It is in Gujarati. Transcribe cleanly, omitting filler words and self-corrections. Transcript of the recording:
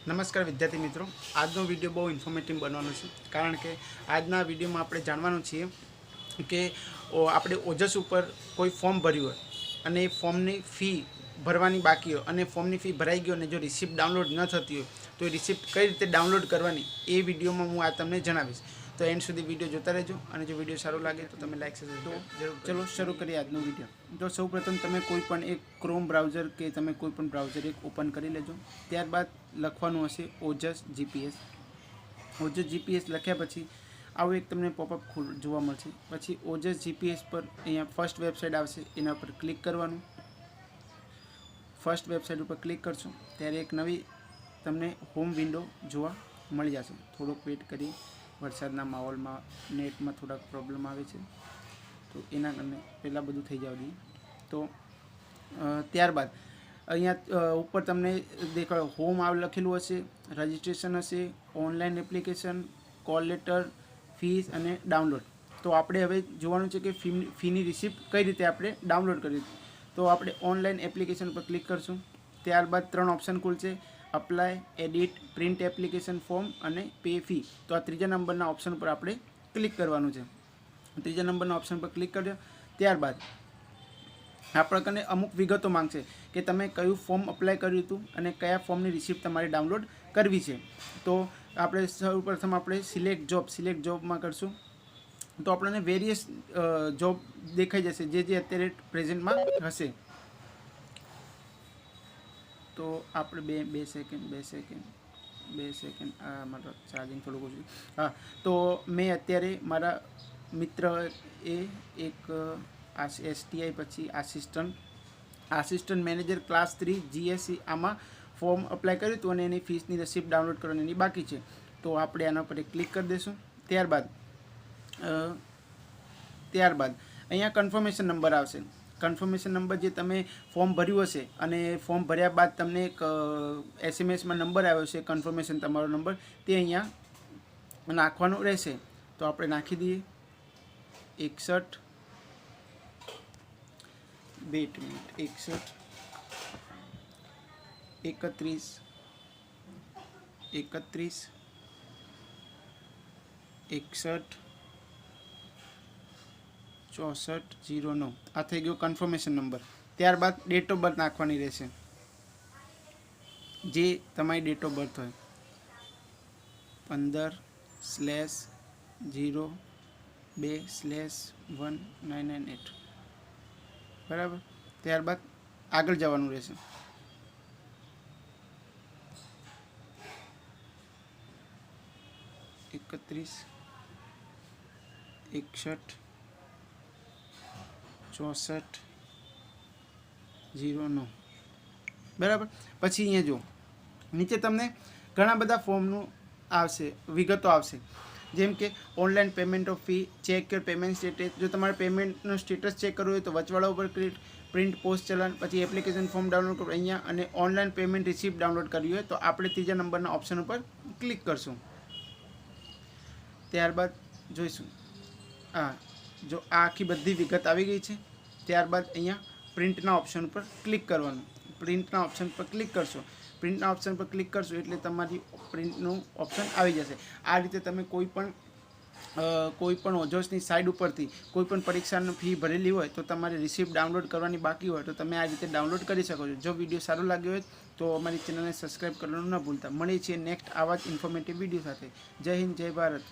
નમસ્કાર વિદ્યાર્થી મિત્રો, આજનો વિડીયો બહુ ઇન્ફોર્મેટિવ બનવાનો છે. કારણ કે આજના વિડીયોમાં આપણે જાણવાનું છીએ કે આપણે ઓજસ ઉપર કોઈ ફોર્મ ભર્યું હોય અને એ ફોર્મની ફી ભરવાની બાકી હોય અને ફોર્મની ફી ભરાઈ ગઈ અને જો રિસિપ્ટ ડાઉનલોડ ન થતી હોય તો એ રિસિપ્ટ કઈ રીતે ડાઉનલોડ કરવાની એ વિડીયોમાં હું આ તમને જણાવીશ. તો એન્ડ સુધી વિડીયો જોતા રહેજો અને જો વિડીયો સારો લાગે તો તમે લાઈક સબસ્ક્રાઈબ તો ચલો શરૂ કરીએ આજનો વિડીયો. તો સૌપ્રથમ તમે કોઈ પણ એક ક્રોમ બ્રાઉઝર કે તમે કોઈ પણ બ્રાઉઝર એક ઓપન કરી લેજો. ત્યારબાદ લખવાનું હશે ઓજસ જીપીએસ. ઓજસ જીપીએસ લખ્યા પછી આવું એક તમને પોપઅપ જોવા મળશે. પછી ઓજસ જીપીએસ પર અહીંયા ફર્સ્ટ વેબસાઇટ આવશે, એના પર ક્લિક કરવાનું. ફર્સ્ટ વેબસાઇટ ઉપર ક્લિક કરશો ત્યારે એક નવી તમને હોમ વિન્ડો જોવા મળી જશે. થોડોક વેઇટ કરી, વરસાદના માહોલમાં નેટમાં થોડાક પ્રોબ્લેમ આવે છે તો એના કારણે પહેલાં બધું થઈ જવા દઈએ. તો ત્યારબાદ અહીંયા ઉપર તમને દેખાડો હોમ લખેલું હશે, રજિસ્ટ્રેશન હશે, online application, call letter, fees અને ડાઉનલોડ. તો આપણે હવે જોવાનું છે કે ફીની રિસિપ્ટ કઈ રીતે આપણે ડાઉનલોડ કરવી. તો આપણે ઓનલાઈન એપ્લિકેશન પર ક્લિક કરશું. ત્યારબાદ 3 ઓપ્શન ખુલશે: apply, edit, print application form અને પે ફી. તો આ ત્રીજા નંબરના ઓપ્શન પર આપણે ક્લિક કરવાનું છે. ત્રીજા નંબરના ઓપ્શન પર ક્લિક કરજો. ત્યારબાદ આપણને અમુક વિગતો માંગશે કે તમે કયું ફોર્મ અપ્લાય કર્યું હતું અને કયા ફોર્મની રિસિપ્ટ તમારે ડાઉનલોડ કરવી છે. તો આપણે સૌપ્રથમ આપણે સિલેક્ટ જોબમાં કરશું. તો આપણને વેરિયસ જોબ દેખાઈ જશે જે અત્યારે પ્રેઝન્ટમાં હશે. તો આપણે બે સેકન્ડ મારા ચાર્જિંગ થોડુંક ઓછું. હા, તો મેં અત્યારે મારા મિત્ર એ એક STI પછી આસિસ્ટન્ટ મેનેજર ક્લાસ 3 GSE આમાં ફોર્મ અપ્લાય કર્યું હતું અને એની ફીસની રિસિપ્ટ ડાઉનલોડ કરવાની એની બાકી છે. તો આપણે આના પર ક્લિક કરી દઈશું. ત્યારબાદ અહીંયા કન્ફર્મેશન નંબર આવશે. કન્ફર્મેશન નંબર જે તમે ફોર્મ ભર્યું હશે અને ફોર્મ ભર્યા બાદ તમને એક SMS નંબર આવ્યો છે, કન્ફર્મેશન તમારો નંબર, તે અહીંયા નાખવાનો રહેશે. તો આપણે નાખી દઈએ 61 61 31 61 61 6409. આ થઈ ગયો કન્ફર્મેશન નંબર. ત્યારબાદ ડેટ ઓફ બર્થ નાખવાની રહેશે, જે તમારી ડેટ ઓફ બર્થ હોય. 15/02/1998 બરાબર. ત્યારબાદ આગળ જવાનું રહેશે. એકત્રીસ 61 6409 બરાબર. પછી અહીંયા જો નીચે તમને ઘણા બધા ફોર્મનું આવશે, વિગતો આવશે, જેમ કે online payment of fee, check your payment status. જો તમારે પેમેન્ટનો સ્ટેટસ ચેક કરવું હોય તો વચવાળા ઉપર ક્લિક, પ્રિન્ટ પોસ્ટ ચલણ, પછી એપ્લિકેશન ફોર્મ ડાઉનલોડ કરવું અહીંયા, અને ઓનલાઈન પેમેન્ટ રિસિપ્ટ ડાઉનલોડ કરવી હોય તો આપણે ત્રીજા નંબરના ઓપ્શન ઉપર ક્લિક કરશું. ત્યારબાદ જોઈશું જો આ આખી બધી વિગત આવી ગઈ છે. ત્યારબાદ અહીંયા પ્રિન્ટના ઓપ્શન પર ક્લિક કરવાનું. પ્રિન્ટના ઓપ્શન પર ક્લિક કરશો. પ્રિન્ટના ઓપ્શન પર ક્લિક કરશો એટલે તમારી પ્રિન્ટનું ઓપ્શન આવી જશે. આ રીતે તમે કોઈ પણ ઓજસની સાઇટ ઉપરથી કોઈ પણ પરીક્ષાની ફી ભરેલી હોય તો તમારે રિસિપ્ટ ડાઉનલોડ કરવાની બાકી હોય તો તમે આ રીતે ડાઉનલોડ કરી શકો છો. જો વિડીયો સારો લાગ્યો હોય તો અમારી ચેનલને સબસ્ક્રાઈબ કરવાનું ન ભૂલતા. મળીએ છીએ નેક્સ્ટ આવા જ ઇન્ફોર્મેટિવ વિડીયો સાથે. જય હિન્દ, જય ભારત.